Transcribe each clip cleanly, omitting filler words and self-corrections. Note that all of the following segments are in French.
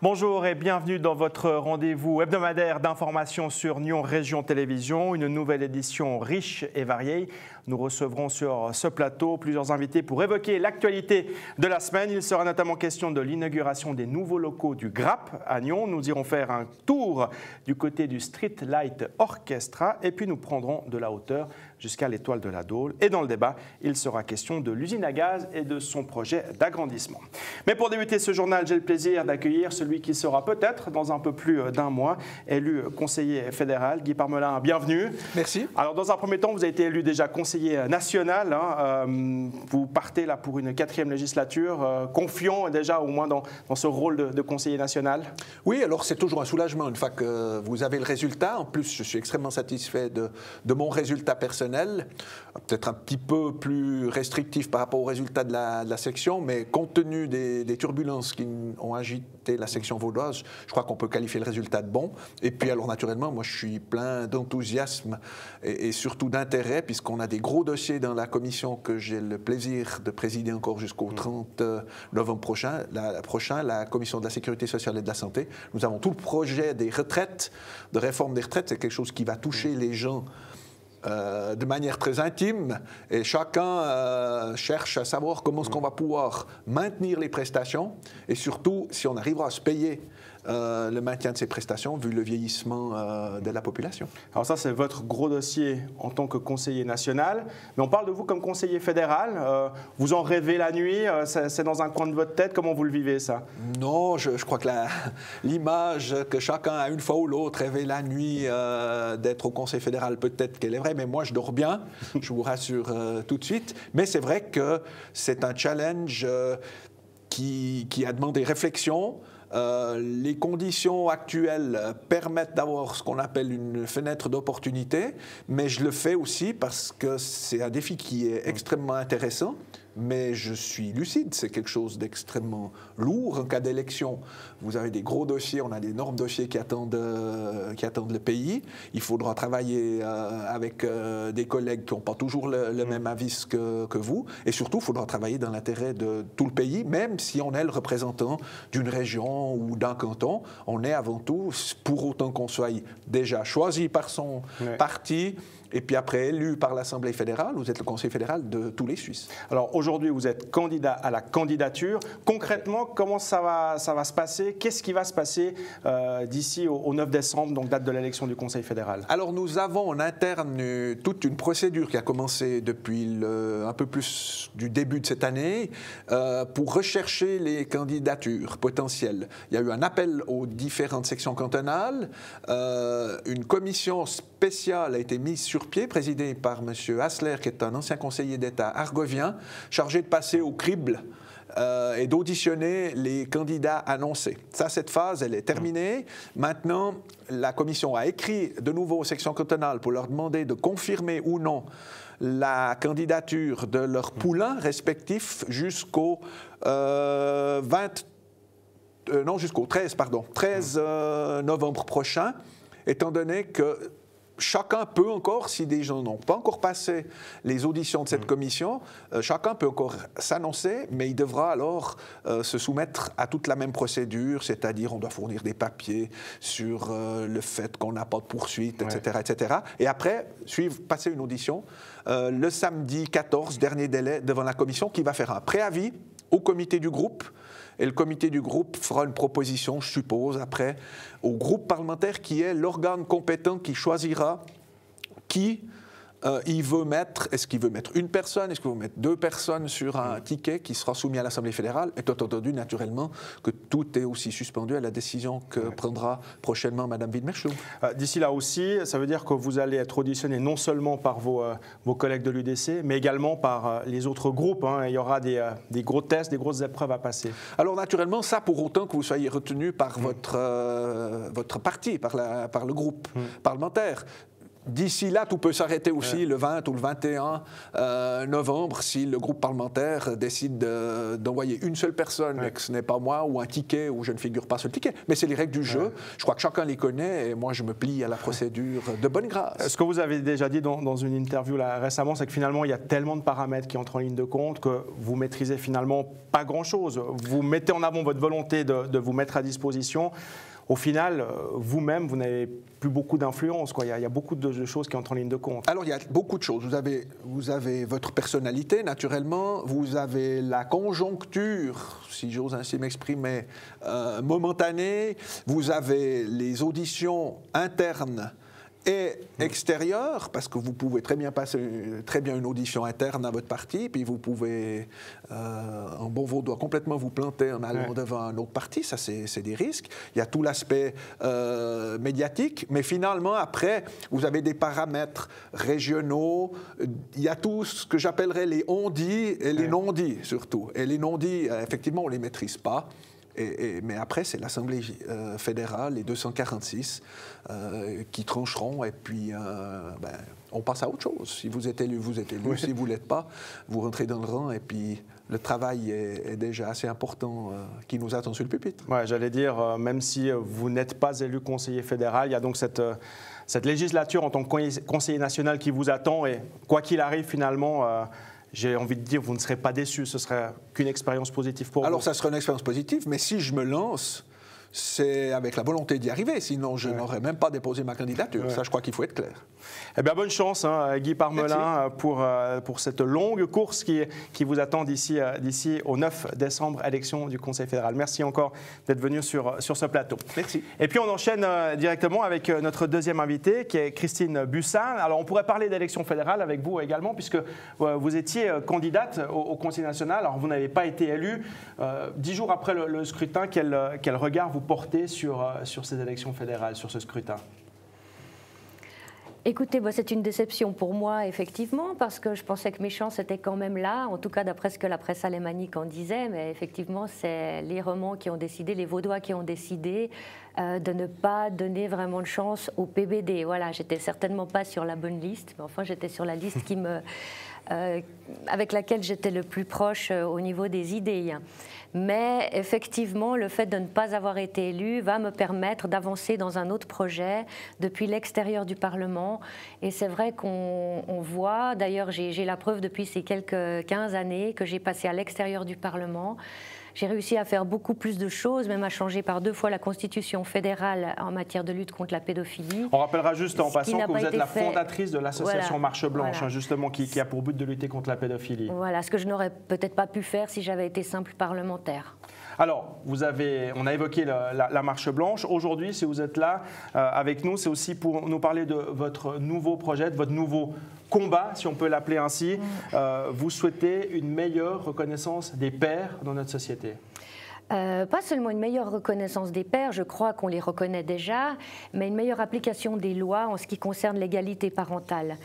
Bonjour et bienvenue dans votre rendez-vous hebdomadaire d'information sur Nyon Région Télévision, une nouvelle édition riche et variée. Nous recevrons sur ce plateau plusieurs invités pour évoquer l'actualité de la semaine. Il sera notamment question de l'inauguration des nouveaux locaux du GRAP à Nyon. Nous irons faire un tour du côté du Street Light Orchestra et puis nous prendrons de la hauteur jusqu'à l'Étoile de la Dôle. Et dans le débat, il sera question de l'usine à gaz et de son projet d'agrandissement. Mais pour débuter ce journal, j'ai le plaisir d'accueillir celui qui sera peut-être dans un peu plus d'un mois élu conseiller fédéral. Guy Parmelin, bienvenue. Merci. Alors dans un premier temps, vous avez été élu déjà conseiller national. Vous partez là pour une 4e législature. Confiant déjà au moins dans ce rôle de conseiller national? Oui, alors c'est toujours un soulagement une fois que vous avez le résultat. En plus, je suis extrêmement satisfait de mon résultat personnel. Peut-être un petit peu plus restrictif par rapport au résultat de la section, mais compte tenu des turbulences qui ont agité la section vaudoise, je crois qu'on peut qualifier le résultat de bon. Et puis alors naturellement, moi je suis plein d'enthousiasme et surtout d'intérêt, puisqu'on a des gros dossiers dans la commission que j'ai le plaisir de présider encore jusqu'au 30 novembre prochain, la commission de la sécurité sociale et de la santé. Nous avons tout le projet des retraites, de réforme des retraites, c'est quelque chose qui va toucher les gens de manière très intime, et chacun cherche à savoir comment est-ce qu'on va pouvoir maintenir les prestations et surtout si on arrivera à se payer le maintien de ces prestations vu le vieillissement de la population. Alors ça, c'est votre gros dossier en tant que conseiller national, mais on parle de vous comme conseiller fédéral. Vous en rêvez la nuit, c'est dans un coin de votre tête, comment vous le vivez ça? Non, je crois que l'image que chacun a une fois ou l'autre rêvé la nuit d'être au conseil fédéral, peut-être qu'elle est vraie, mais moi je dors bien, je vous rassure tout de suite. Mais c'est vrai que c'est un challenge qui a demandé réflexion. Les conditions actuelles permettent d'avoir ce qu'on appelle une fenêtre d'opportunité, mais je le fais aussi parce que c'est un défi qui est extrêmement intéressant, mais je suis lucide, c'est quelque chose d'extrêmement lourd. En cas d'élection, vous avez des gros dossiers, on a d'énormes dossiers qui attendent le pays. Il faudra travailler avec des collègues qui n'ont pas toujours le même avis que vous, et surtout, il faudra travailler dans l'intérêt de tout le pays, même si on est le représentant d'une région ou d'un canton, on est avant tout, pour autant qu'on soit déjà choisi par son parti, et puis après élu par l'Assemblée fédérale, vous êtes le conseiller fédéral de tous les Suisses. Alors aujourd'hui, vous êtes candidat à la candidature. Concrètement, comment ça va se passer? Qu'est-ce qui va se passer d'ici au 9 décembre, donc date de l'élection du Conseil fédéral? Alors nous avons en interne toute une procédure qui a commencé depuis un peu plus du début de cette année pour rechercher les candidatures potentielles. Il y a eu un appel aux différentes sections cantonales. Une commission spéciale a été mise sur pied, présidée par M. Hassler, qui est un ancien conseiller d'État argovien, chargé de passer au crible et d'auditionner les candidats annoncés. Ça, cette phase, elle est terminée. Maintenant, la commission a écrit de nouveau aux sections cantonales pour leur demander de confirmer ou non la candidature de leurs poulains respectifs jusqu'au 13 novembre prochain, étant donné que chacun peut encore, si des gens n'ont pas encore passé les auditions de cette commission, chacun peut encore s'annoncer, mais il devra alors se soumettre à toute la même procédure, c'est-à-dire on doit fournir des papiers sur le fait qu'on n'a pas de poursuite, etc., etc. Et après, passer une audition le samedi 14, dernier délai, devant la commission, qui va faire un préavis au comité du groupe. Et le comité du groupe fera une proposition, je suppose, après, au groupe parlementaire qui est l'organe compétent qui choisira qui il veut mettre. Est-ce qu'il veut mettre une personne? Est-ce qu'il veut mettre 2 personnes sur un ticket qui sera soumis à l'Assemblée fédérale? Et tout entendu, naturellement, que tout est aussi suspendu à la décision que prendra prochainement Mme Widmer-Schlup. D'ici là aussi, ça veut dire que vous allez être auditionné non seulement par vos collègues de l'UDC, mais également par les autres groupes. Il y aura des gros tests, des grosses épreuves à passer. Alors naturellement, ça pour autant que vous soyez retenu par votre parti, par le groupe parlementaire. D'ici là, tout peut s'arrêter aussi le 20 ou le 21 novembre si le groupe parlementaire décide d'envoyer une seule personne et que ce n'est pas moi, ou un ticket où je ne figure pas sur le ticket. Mais c'est les règles du jeu. Je crois que chacun les connaît et moi je me plie à la procédure de bonne grâce. Ce que vous avez déjà dit dans une interview là, récemment, c'est que finalement il y a tellement de paramètres qui entrent en ligne de compte que vous maîtrisez finalement pas grand-chose. Vous mettez en avant votre volonté de vous mettre à disposition. Au final, vous-même, vous n'avez plus beaucoup d'influence. Il y a beaucoup de choses qui entrent en ligne de compte. Alors, il y a beaucoup de choses. Vous avez votre personnalité, naturellement. Vous avez la conjoncture, si j'ose ainsi m'exprimer, momentanée. Vous avez les auditions internes et extérieure, parce que vous pouvez très bien passer une audition interne à votre parti, puis vous pouvez, en bon vaudois, complètement vous planter en allant devant un autre parti. Ça, c'est des risques. Il y a tout l'aspect médiatique, mais finalement, après, vous avez des paramètres régionaux. Il y a tout ce que j'appellerais les on-dits et les non-dits, surtout. Et les non-dits, effectivement, on ne les maîtrise pas. Mais après, c'est l'Assemblée fédérale, les 246, qui trancheront, et puis on passe à autre chose. Si vous êtes élu, vous êtes élu. Oui. Si vous ne l'êtes pas, vous rentrez dans le rang, et puis le travail est déjà assez important qui nous attend sur le pupitre. Ouais, j'allais dire, même si vous n'êtes pas élu conseiller fédéral, il y a donc cette législature en tant que conseiller national qui vous attend, et quoi qu'il arrive, finalement... j'ai envie de dire, vous ne serez pas déçus, ce serait qu'une expérience positive pour vous. Alors, ça sera une expérience positive, mais si je me lance, c'est avec la volonté d'y arriver, sinon je n'aurais même pas déposé ma candidature. Ça, je crois qu'il faut être clair. Eh bien, bonne chance, Guy Parmelin, pour cette longue course qui vous attend d'ici au 9 décembre, élection du Conseil fédéral. Merci encore d'être venu sur ce plateau. Merci. Et puis, on enchaîne directement avec notre deuxième invitée, qui est Christine Bussin. Alors, on pourrait parler d'élection fédérale avec vous également, puisque vous étiez candidate au Conseil national. Alors, vous n'avez pas été élue. 10 jours après le scrutin, quel regard vous portez sur ces élections fédérales, sur ce scrutin ? Écoutez, c'est une déception pour moi, effectivement, parce que je pensais que mes chances étaient quand même là, en tout cas d'après ce que la presse alémanique en disait, mais effectivement, c'est les Romans qui ont décidé, les Vaudois qui ont décidé de ne pas donner vraiment de chance au PBD. Voilà, j'étais certainement pas sur la bonne liste, mais enfin, j'étais sur la liste avec laquelle j'étais le plus proche au niveau des idées. Mais effectivement, le fait de ne pas avoir été élu va me permettre d'avancer dans un autre projet depuis l'extérieur du Parlement. Et c'est vrai qu'on voit, d'ailleurs j'ai la preuve depuis ces quelques 15 années que j'ai passé à l'extérieur du Parlement. J'ai réussi à faire beaucoup plus de choses, même à changer par 2 fois la Constitution fédérale en matière de lutte contre la pédophilie. On rappellera juste en passant que vous êtes la fondatrice de l'association Marche Blanche, justement, qui a pour but de lutter contre la pédophilie. Voilà, ce que je n'aurais peut-être pas pu faire si j'avais été simple parlementaire. Alors, on a évoqué la Marche Blanche. Aujourd'hui, si vous êtes là avec nous, c'est aussi pour nous parler de votre nouveau projet, de votre nouveau combat, si on peut l'appeler ainsi. Vous souhaitez une meilleure reconnaissance des pères dans notre société. Pas seulement une meilleure reconnaissance des pères, je crois qu'on les reconnaît déjà, mais une meilleure application des lois en ce qui concerne l'égalité parentale.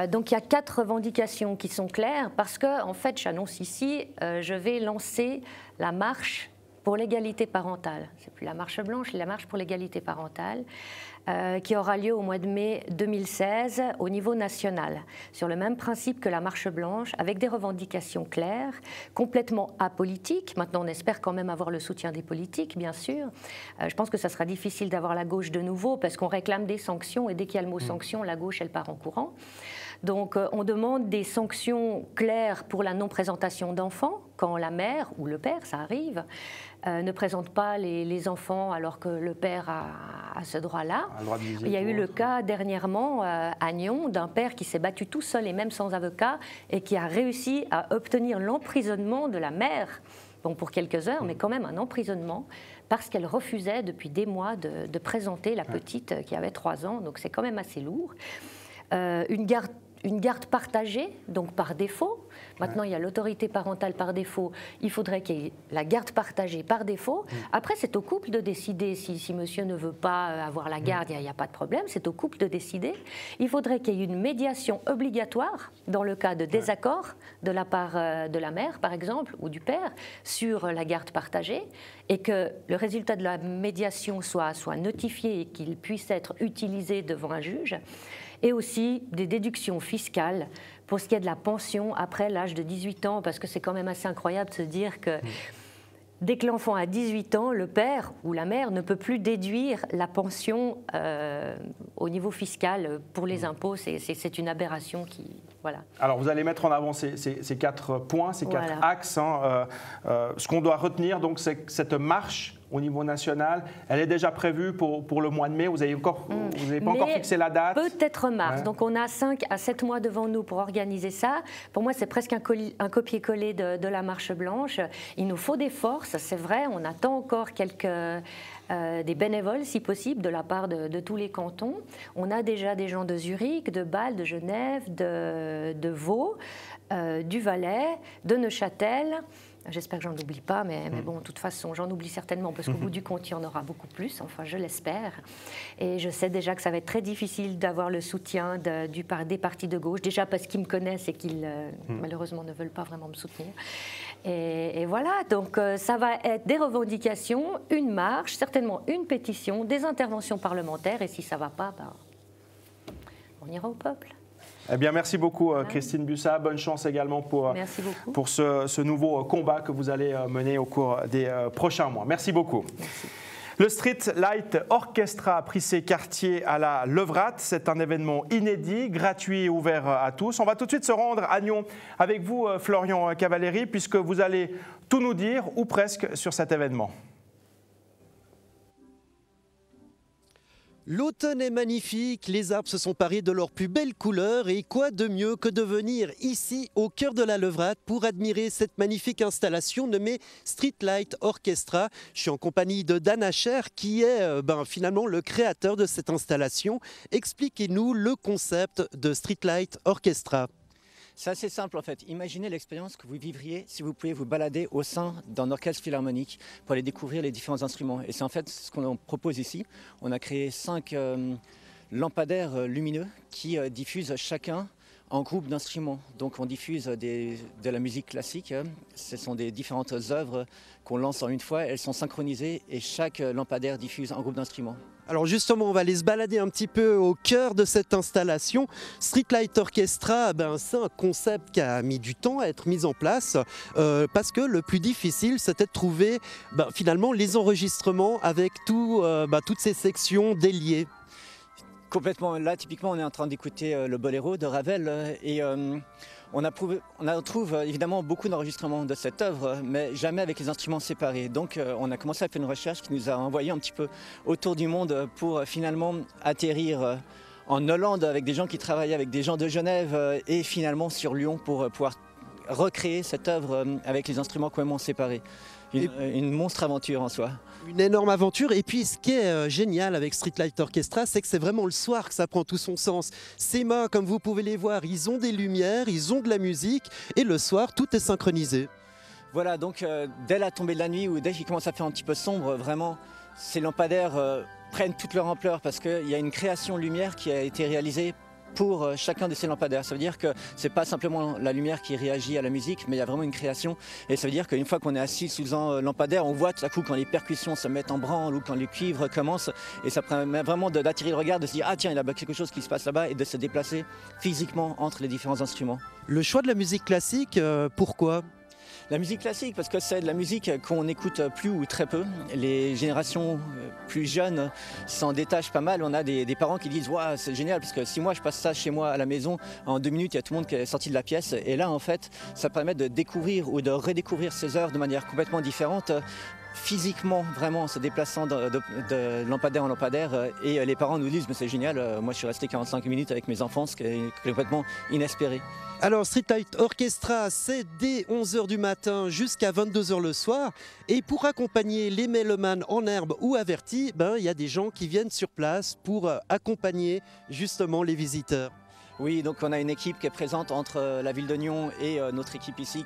Donc il y a 4 revendications qui sont claires, parce que, en fait, j'annonce ici, je vais lancer la marche pour l'égalité parentale. C'est plus la marche blanche, c'est la marche pour l'égalité parentale, qui aura lieu au mois de mai 2016 au niveau national, sur le même principe que la marche blanche, avec des revendications claires, complètement apolitiques. Maintenant, on espère quand même avoir le soutien des politiques, bien sûr. Je pense que ça sera difficile d'avoir la gauche de nouveau, parce qu'on réclame des sanctions, et dès qu'il y a le mot sanction, la gauche, elle part en courant. Donc, on demande des sanctions claires pour la non-présentation d'enfants, quand la mère ou le père, ça arrive, ne présente pas les enfants alors que le père a ce droit-là. Il y a eu le cas dernièrement à Nyon d'un père qui s'est battu tout seul et même sans avocat et qui a réussi à obtenir l'emprisonnement de la mère, bon, pour quelques heures, mais quand même un emprisonnement, parce qu'elle refusait depuis des mois de présenter la petite qui avait 3 ans, donc c'est quand même assez lourd. Une garde partagée, donc par défaut. Maintenant, il y a l'autorité parentale par défaut. Il faudrait qu'il y ait la garde partagée par défaut. Après, c'est au couple de décider. Si monsieur ne veut pas avoir la garde, il n'y a pas de problème. C'est au couple de décider. Il faudrait qu'il y ait une médiation obligatoire dans le cas de désaccord de la part de la mère, par exemple, ou du père, sur la garde partagée, et que le résultat de la médiation soit notifié et qu'il puisse être utilisé devant un juge. et aussi des déductions fiscales pour ce qui est de la pension après l'âge de 18 ans, parce que c'est quand même assez incroyable de se dire que dès que l'enfant a 18 ans, le père ou la mère ne peut plus déduire la pension au niveau fiscal pour les impôts. C'est une aberration qui... Voilà. Alors vous allez mettre en avant ces 4 points, ces 4 axes. Hein. Ce qu'on doit retenir, donc, c'est que cette marche au niveau national, elle est déjà prévue pour le mois de mai. Vous n'avez pas encore fixé la date? Peut-être mars. Ouais. Donc on a 5 à 7 mois devant nous pour organiser ça. Pour moi, c'est presque un copier-coller de la Marche Blanche. Il nous faut des forces, c'est vrai. On attend encore des bénévoles, si possible, de la part de tous les cantons. On a déjà des gens de Zurich, de Bâle, de Genève, de Vaud, du Valais, de Neuchâtel. J'espère que j'en oublie pas, mais bon, de toute façon, j'en oublie certainement, parce qu'au bout du compte, il y en aura beaucoup plus, enfin, je l'espère. Et je sais déjà que ça va être très difficile d'avoir le soutien des partis de gauche, déjà parce qu'ils me connaissent et qu'ils, malheureusement, ne veulent pas vraiment me soutenir. Et voilà, donc ça va être des revendications, une marche, certainement une pétition, des interventions parlementaires, et si ça ne va pas, on ira au peuple. Eh bien, merci beaucoup, Christine Bussat. Bonne chance également pour ce nouveau combat que vous allez mener au cours des prochains mois. Merci beaucoup. Merci. Le Street Light Orchestra a pris ses quartiers à la Levrate. C'est un événement inédit, gratuit et ouvert à tous. On va tout de suite se rendre à Nyon avec vous, Florian Cavalleri, puisque vous allez tout nous dire, ou presque, sur cet événement. L'automne est magnifique, les arbres se sont parés de leurs plus belles couleurs et quoi de mieux que de venir ici au cœur de la Levrate pour admirer cette magnifique installation nommée Street Light Orchestra. Je suis en compagnie de Dan Ascher qui est finalement le créateur de cette installation. Expliquez-nous le concept de Street Light Orchestra. C'est assez simple en fait. Imaginez l'expérience que vous vivriez si vous pouviez vous balader au sein d'un orchestre philharmonique pour aller découvrir les différents instruments. Et c'est en fait ce qu'on propose ici. On a créé 5 lampadaires lumineux qui diffusent chacun en groupe d'instruments. Donc on diffuse de la musique classique. Ce sont des différentes œuvres qu'on lance en une fois. Elles sont synchronisées et chaque lampadaire diffuse un groupe d'instruments. Alors justement, on va aller se balader un petit peu au cœur de cette installation. Street Light Orchestra, c'est un concept qui a mis du temps à être mis en place parce que le plus difficile, c'était de trouver finalement les enregistrements avec toutes ces sections déliées. Complètement. Là, typiquement, on est en train d'écouter le Boléro de Ravel et on trouve évidemment beaucoup d'enregistrements de cette œuvre, mais jamais avec les instruments séparés. Donc, on a commencé à faire une recherche qui nous a envoyé un petit peu autour du monde pour finalement atterrir en Hollande avec des gens qui travaillaient avec des gens de Genève et finalement sur Lyon pour pouvoir recréer cette œuvre avec les instruments complètement séparés. Une monstre aventure en soi. Une énorme aventure. Et puis ce qui est génial avec Street Light Orchestra, c'est que c'est vraiment le soir que ça prend tout son sens. Ces mains, comme vous pouvez les voir, ils ont des lumières, ils ont de la musique et le soir, tout est synchronisé. Voilà, donc dès la tombée de la nuit ou dès qu'il commence à faire un petit peu sombre, vraiment, ces lampadaires prennent toute leur ampleur parce qu'il y a une création lumière qui a été réalisée pour chacun de ces lampadaires. Ça veut dire que ce n'est pas simplement la lumière qui réagit à la musique, mais il y a vraiment une création. Et ça veut dire qu'une fois qu'on est assis sous un lampadaire, on voit tout à coup quand les percussions se mettent en branle ou quand les cuivres commencent. Et ça permet vraiment d'attirer le regard, de se dire « Ah tiens, il y a quelque chose qui se passe là-bas » et de se déplacer physiquement entre les différents instruments. Le choix de la musique classique, pourquoi ? La musique classique, parce que c'est de la musique qu'on n'écoute plus ou très peu. Les générations plus jeunes s'en détachent pas mal. On a des parents qui disent wow, « c'est génial, parce que si moi je passe ça chez moi à la maison, en 2 minutes, il y a tout le monde qui est sorti de la pièce. » Et là, en fait, ça permet de découvrir ou de redécouvrir ces œuvres de manière complètement différente, physiquement, vraiment, en se déplaçant de lampadaire en lampadaire. Et les parents nous disent « Mais c'est génial, moi je suis resté 45 minutes avec mes enfants, ce qui est complètement inespéré. » Alors Street Light Orchestra, c'est dès 11h du matin jusqu'à 22h le soir. Et pour accompagner les mélomanes en herbe ou avertis, il y a des gens qui viennent sur place pour accompagner justement les visiteurs. Oui, donc on a une équipe qui est présente entre la ville de Nyon et notre équipe ici.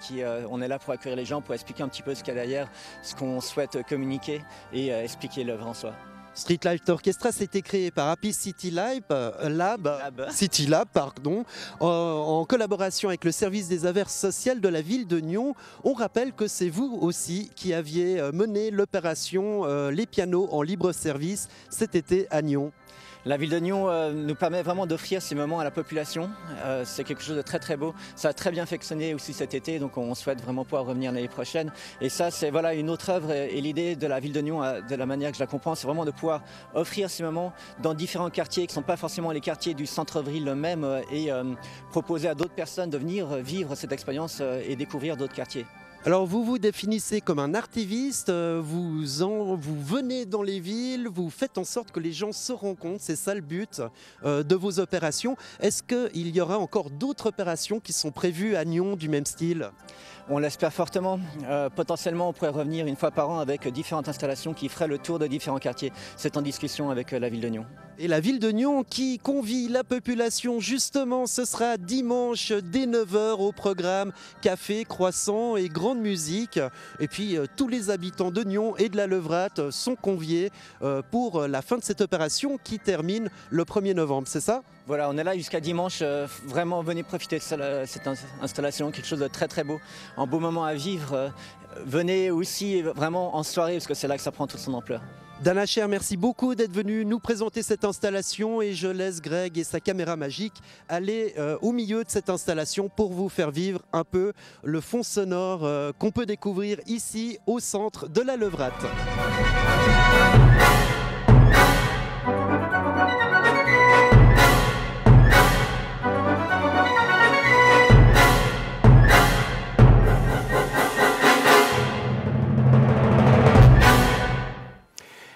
On est là pour accueillir les gens, pour expliquer un petit peu ce qu'il y a derrière, ce qu'on souhaite communiquer et expliquer l'œuvre en soi. Street Light Orchestra, c'était créé par Happy City Lab, en collaboration avec le service des affaires sociales de la ville de Nyon. On rappelle que c'est vous aussi qui aviez mené l'opération Les Pianos en libre service cet été à Nyon. La ville de Nyon nous permet vraiment d'offrir ces moments à la population. C'est quelque chose de très très beau. Ça a très bien fonctionné aussi cet été, donc on souhaite vraiment pouvoir revenir l'année prochaine. Et ça, c'est voilà, une autre œuvre. Et l'idée de la ville de Nyon, de la manière que je la comprends, c'est vraiment de pouvoir offrir ces moments dans différents quartiers qui ne sont pas forcément les quartiers du centre-ville même et proposer à d'autres personnes de venir vivre cette expérience et découvrir d'autres quartiers. Alors vous vous définissez comme un artiviste, vous venez dans les villes, vous faites en sorte que les gens se rencontrent, c'est ça le but de vos opérations. Est-ce qu'il y aura encore d'autres opérations qui sont prévues à Nyon du même style ? On l'espère fortement. Potentiellement, on pourrait revenir une fois par an avec différentes installations qui feraient le tour de différents quartiers. C'est en discussion avec la ville de Nyon. Et la ville de Nyon qui convie la population, justement, ce sera dimanche dès 9h au programme café, croissant et grande musique. Et puis tous les habitants de Nyon et de la Levrate sont conviés pour la fin de cette opération qui termine le 1er novembre, c'est ça ? Voilà, on est là jusqu'à dimanche. Vraiment, venez profiter de cette installation, quelque chose de très très beau. Un beau moment à vivre. Venez aussi vraiment en soirée parce que c'est là que ça prend toute son ampleur. Dan Hacher, merci beaucoup d'être venu nous présenter cette installation et je laisse Greg et sa caméra magique aller au milieu de cette installation pour vous faire vivre un peu le fond sonore qu'on peut découvrir ici au centre de la Levrate.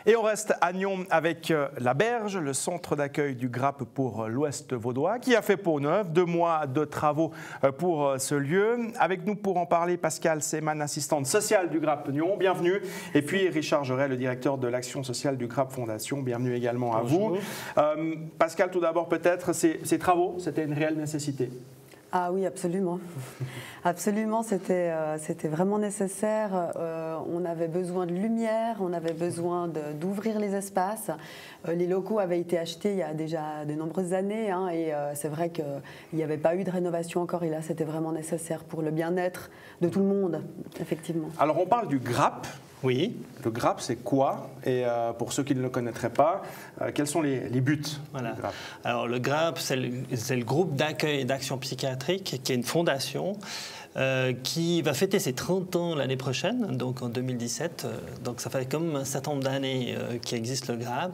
Et on reste à Nyon avec la Berge, le centre d'accueil du Grappe pour l'Ouest vaudois, qui a fait peau neuve, 2 mois de travaux pour ce lieu. Avec nous pour en parler, Pascal Seyman, assistante sociale du Grappe Nyon, bienvenue. Et puis Richard Joret, le directeur de l'action sociale du Grappe Fondation, bienvenue également à vous. Pascal, tout d'abord peut-être, ces travaux, c'était une réelle nécessité? Ah oui, absolument. Absolument, c'était vraiment nécessaire. On avait besoin de lumière, on avait besoin d'ouvrir les espaces. Les locaux avaient été achetés il y a déjà de nombreuses années et c'est vrai qu'il n'y avait pas eu de rénovation encore et là, c'était vraiment nécessaire pour le bien-être de tout le monde, effectivement. Alors, on parle du Grappe. Oui. Le Grappe, c'est quoi? Et pour ceux qui ne le connaîtraient pas, quels sont les buts Voilà. du Grappe? Alors, le Grappe, c'est le groupe d'accueil et d'action psychiatrique, qui est une fondation qui va fêter ses 30 ans l'année prochaine, donc en 2017. Donc, ça fait comme un certain nombre d'années qu'existe le Grappe.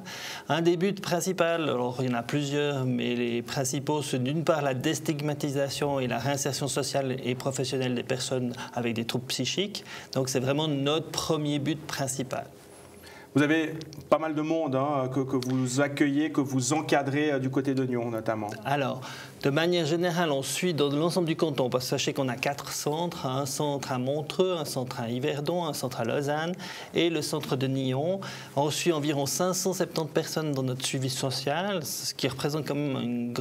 Un des buts principaux, alors il y en a plusieurs, mais les principaux, c'est d'une part la déstigmatisation et la réinsertion sociale et professionnelle des personnes avec des troubles psychiques. Donc, c'est vraiment notre premier but principal. Vous avez pas mal de monde que vous accueillez, que vous encadrez du côté de Nyon notamment. Alors, de manière générale, on suit dans l'ensemble du canton, parce que sachez qu'on a 4 centres, un centre à Montreux, un centre à Yverdon, un centre à Lausanne et le centre de Nyon. On suit environ 570 personnes dans notre suivi social, ce qui représente quand même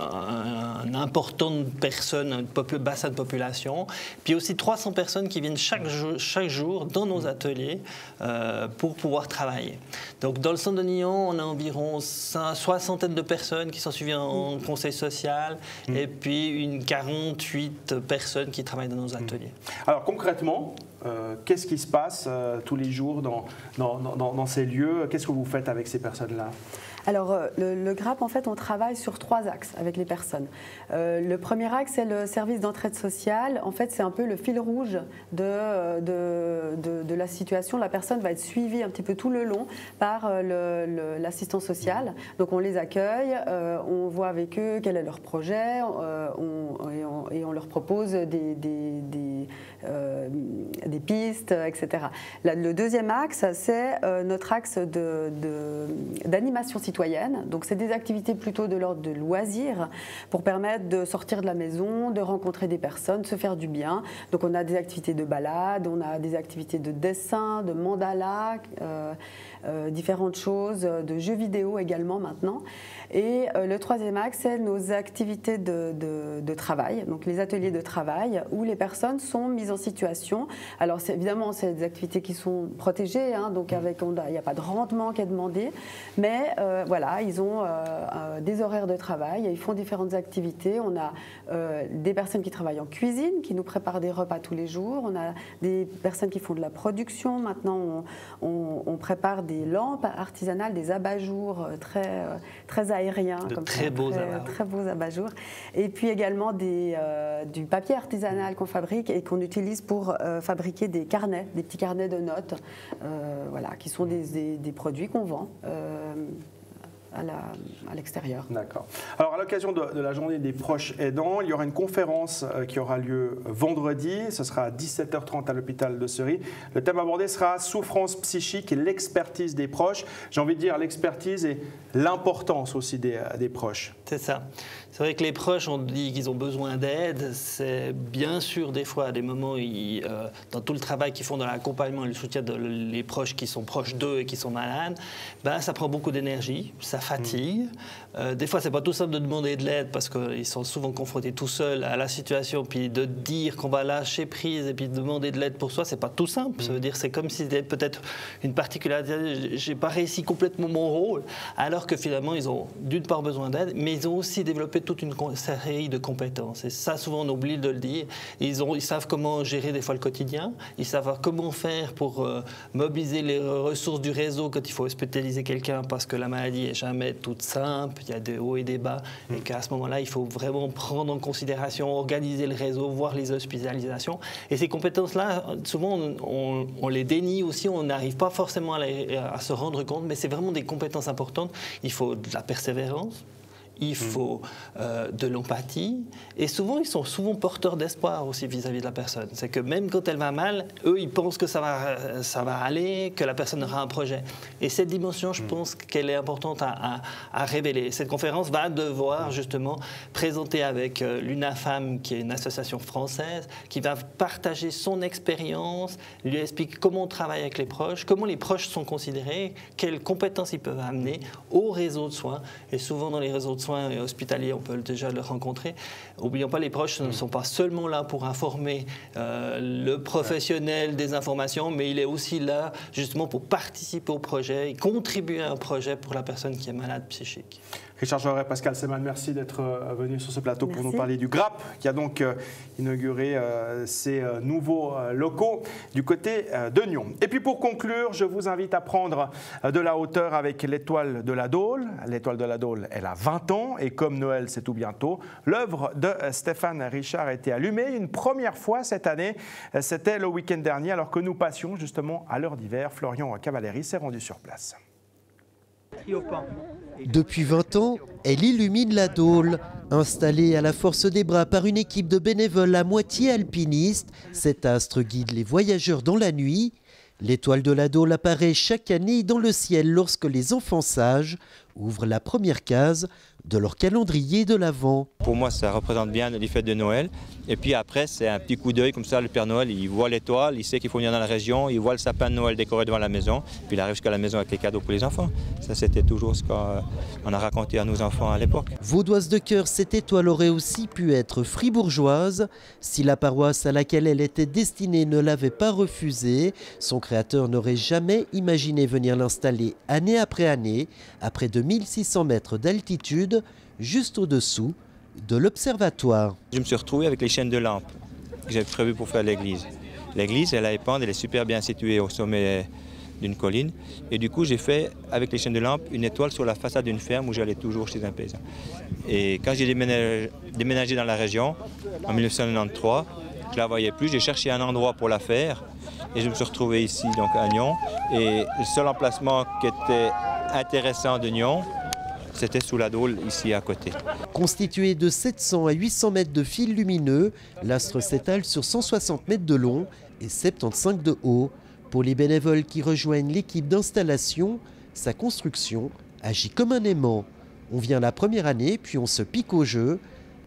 un important bassin de population. Puis aussi 300 personnes qui viennent chaque jour dans nos ateliers pour pouvoir travailler. Donc dans le centre de Nyon, on a environ une soixantaine de personnes qui sont suivies en conseil social et puis une 48 personnes qui travaillent dans nos ateliers. Alors concrètement, qu'est-ce qui se passe tous les jours dans ces lieux? Qu'est-ce que vous faites avec ces personnes-là? Alors, le Grappe, en fait, on travaille sur 3 axes avec les personnes. Le premier axe, c'est le service d'entraide sociale. En fait, c'est un peu le fil rouge de la situation. La personne va être suivie un petit peu tout le long par l'assistant social. Donc, on les accueille, on voit avec eux quel est leur projet et on leur propose des pistes, etc. Le deuxième axe, c'est notre axe d'animation citoyenne. Donc, c'est des activités plutôt de l'ordre de loisirs pour permettre de sortir de la maison, de rencontrer des personnes, se faire du bien. Donc, on a des activités de balade, on a des activités de dessin, de mandala, différentes choses, de jeux vidéo également maintenant. Et le troisième axe, c'est nos activités de travail, donc les ateliers de travail où les personnes sont mises mise en situation. Alors évidemment, c'est des activités qui sont protégées, hein, donc il n'y a pas de rendement qui est demandé, mais voilà, ils ont des horaires de travail, ils font différentes activités. On a des personnes qui travaillent en cuisine, qui nous préparent des repas tous les jours. On a des personnes qui font de la production. Maintenant, on prépare des lampes artisanales, des abat-jours très aériens, de comme très ça, beaux très beaux abat-jours. Et puis également du papier artisanal qu'on fabrique et qu'on utilise pour fabriquer des carnets, des petits carnets de notes, voilà, qui sont des produits qu'on vend à l'extérieur. D'accord. Alors, à l'occasion de la journée des proches aidants, il y aura une conférence qui aura lieu vendredi. Ce sera à 17h30 à l'hôpital de Seury. Le thème abordé sera souffrance psychique et l'expertise des proches. J'ai envie de dire l'expertise et l'importance aussi des proches. C'est ça. C'est vrai que les proches, on dit qu'ils ont besoin d'aide. C'est bien sûr des fois, à des moments, dans tout le travail qu'ils font dans l'accompagnement et le soutien des proches qui sont proches d'eux et qui sont malades, ça prend beaucoup d'énergie, ça fatigue. Des fois, c'est pas tout simple de demander de l'aide parce qu'ils sont souvent confrontés tout seuls à la situation. Puis de dire qu'on va lâcher prise et puis de demander de l'aide pour soi, c'est pas tout simple. Ça veut dire c'est comme si c'était peut-être une particularité. J'ai pas réussi complètement mon rôle, alors que finalement, ils ont d'une part besoin d'aide, mais ils ont aussi développé toute une série de compétences. Et ça, souvent, on oublie de le dire. Ils savent comment gérer des fois le quotidien. Ils savent comment faire pour mobiliser les ressources du réseau quand il faut hospitaliser quelqu'un parce que la maladie n'est jamais toute simple. Il y a des hauts et des bas. Et qu'à ce moment-là, il faut vraiment prendre en considération, organiser le réseau, voir les hospitalisations. Et ces compétences-là, souvent, on les dénie aussi. On n'arrive pas forcément à se rendre compte. Mais c'est vraiment des compétences importantes. Il faut de la persévérance. Il faut de l'empathie. Et souvent, ils sont souvent porteurs d'espoir aussi vis-à-vis de la personne. C'est que même quand elle va mal, eux, ils pensent que ça va aller, que la personne aura un projet. Et cette dimension, je pense qu'elle est importante à révéler. Cette conférence va devoir justement présenter avec l'UNAFAM, qui est une association française, qui va partager son expérience, lui expliquer comment on travaille avec les proches, comment les proches sont considérés, quelles compétences ils peuvent amener au réseau de soins. Et souvent, dans les réseaux de soins et hospitaliers, on peut déjà le rencontrer. N'oublions pas, les proches ne sont pas seulement là pour informer le professionnel des informations, mais il est aussi là justement pour participer au projet et contribuer à un projet pour la personne qui est malade psychique. Richard Joret, Pascal Seman, merci d'être venu sur ce plateau pour nous parler du GRAP, qui a donc inauguré ses nouveaux locaux du côté de Nyon. Et puis pour conclure, je vous invite à prendre de la hauteur avec l'Étoile de la Dôle. L'Étoile de la Dôle, elle a 20 ans et comme Noël, c'est tout bientôt, l'œuvre de Stéphane Richard a été allumée une première fois cette année. C'était le week-end dernier, alors que nous passions justement à l'heure d'hiver. Florian Cavalleri s'est rendu sur place. Depuis 20 ans, elle illumine la Dôle. Installée à la force des bras par une équipe de bénévoles à moitié alpinistes, cet astre guide les voyageurs dans la nuit. L'étoile de la Dôle apparaît chaque année dans le ciel lorsque les enfants sages ouvrent la première case de leur calendrier de l'Avent. Pour moi, ça représente bien les fêtes de Noël. Et puis après, c'est un petit coup d'œil comme ça, le Père Noël, il voit l'étoile, il sait qu'il faut venir dans la région, il voit le sapin de Noël décoré devant la maison, puis il arrive jusqu'à la maison avec les cadeaux pour les enfants. Ça, c'était toujours ce qu'on a raconté à nos enfants à l'époque. Vaudoise de cœur, cette étoile aurait aussi pu être fribourgeoise. Si la paroisse à laquelle elle était destinée ne l'avait pas refusée, son créateur n'aurait jamais imaginé venir l'installer année après année, à près de 1600 mètres d'altitude, juste au-dessous de l'observatoire. Je me suis retrouvé avec les chaînes de lampes que j'avais prévues pour faire l'église. L'église, elle a épande, elle est super bien située au sommet d'une colline. Et du coup, j'ai fait, avec les chaînes de lampes, une étoile sur la façade d'une ferme où j'allais toujours chez un paysan. Et quand j'ai déménagé dans la région, en 1993, je ne la voyais plus, j'ai cherché un endroit pour la faire. Et je me suis retrouvé ici, donc à Nyon. Et le seul emplacement qui était intéressant de Nyon, c'était sous la Dôle, ici à côté. Constitué de 700 à 800 mètres de fils lumineux, l'astre s'étale sur 160 mètres de long et 75 de haut. Pour les bénévoles qui rejoignent l'équipe d'installation, sa construction agit comme un aimant. On vient la première année, puis on se pique au jeu.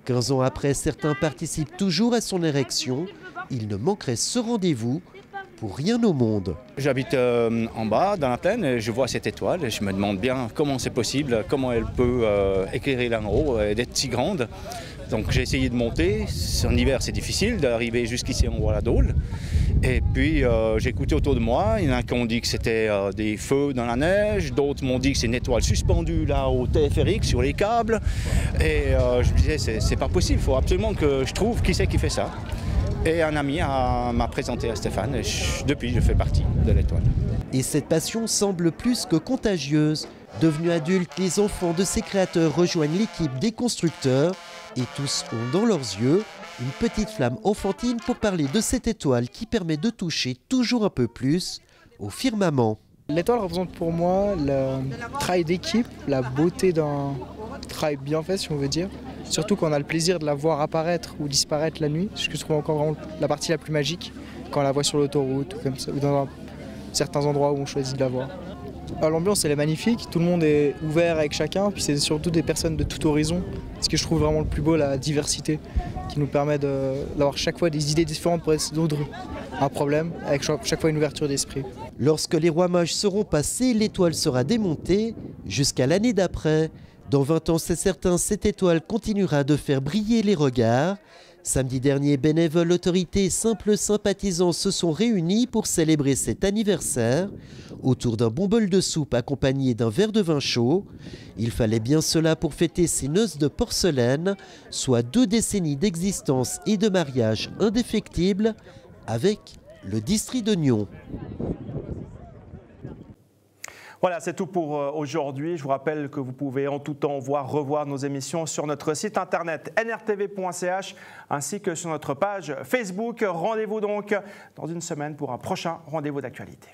15 ans après, certains participent toujours à son érection. Il ne manquerait ce rendez-vous pour rien au monde. J'habite en bas, dans la plaine, et je vois cette étoile et je me demande bien comment c'est possible, comment elle peut éclairer là en haut et d'être si grande. Donc j'ai essayé de monter. En hiver, c'est difficile d'arriver jusqu'ici en haut à la Dôle. Et puis j'ai écouté autour de moi. Il y en a qui ont dit que c'était des feux dans la neige. D'autres m'ont dit que c'est une étoile suspendue là au téléphérique sur les câbles. Et je me disais, c'est pas possible. Il faut absolument que je trouve qui c'est qui fait ça. Et un ami m'a présenté à Stéphane. Et depuis, je fais partie de l'étoile. Et cette passion semble plus que contagieuse. Devenus adultes, les enfants de ces créateurs rejoignent l'équipe des constructeurs et tous ont dans leurs yeux une petite flamme enfantine pour parler de cette étoile qui permet de toucher toujours un peu plus au firmament. L'étoile représente pour moi le travail d'équipe, la beauté d'un travail bien fait, si on veut dire. Surtout quand on a le plaisir de la voir apparaître ou disparaître la nuit, ce que je trouve encore vraiment la partie la plus magique, quand on la voit sur l'autoroute ou comme ça, ou dans certains endroits où on choisit de la voir. L'ambiance elle est magnifique, tout le monde est ouvert avec chacun, puis c'est surtout des personnes de tout horizon. Ce que je trouve vraiment le plus beau, la diversité, qui nous permet d'avoir chaque fois des idées différentes pour résoudre un problème, avec chaque fois une ouverture d'esprit. Lorsque les rois mages seront passés, l'étoile sera démontée jusqu'à l'année d'après. Dans 20 ans, c'est certain, cette étoile continuera de faire briller les regards. Samedi dernier, bénévoles, autorités et simples sympathisants se sont réunis pour célébrer cet anniversaire autour d'un bon bol de soupe accompagné d'un verre de vin chaud. Il fallait bien cela pour fêter ces noces de porcelaine, soit 2 décennies d'existence et de mariage indéfectibles avec le district de Nyon. Voilà, c'est tout pour aujourd'hui. Je vous rappelle que vous pouvez en tout temps revoir nos émissions sur notre site internet nrtv.ch ainsi que sur notre page Facebook. Rendez-vous donc dans une semaine pour un prochain rendez-vous d'actualité.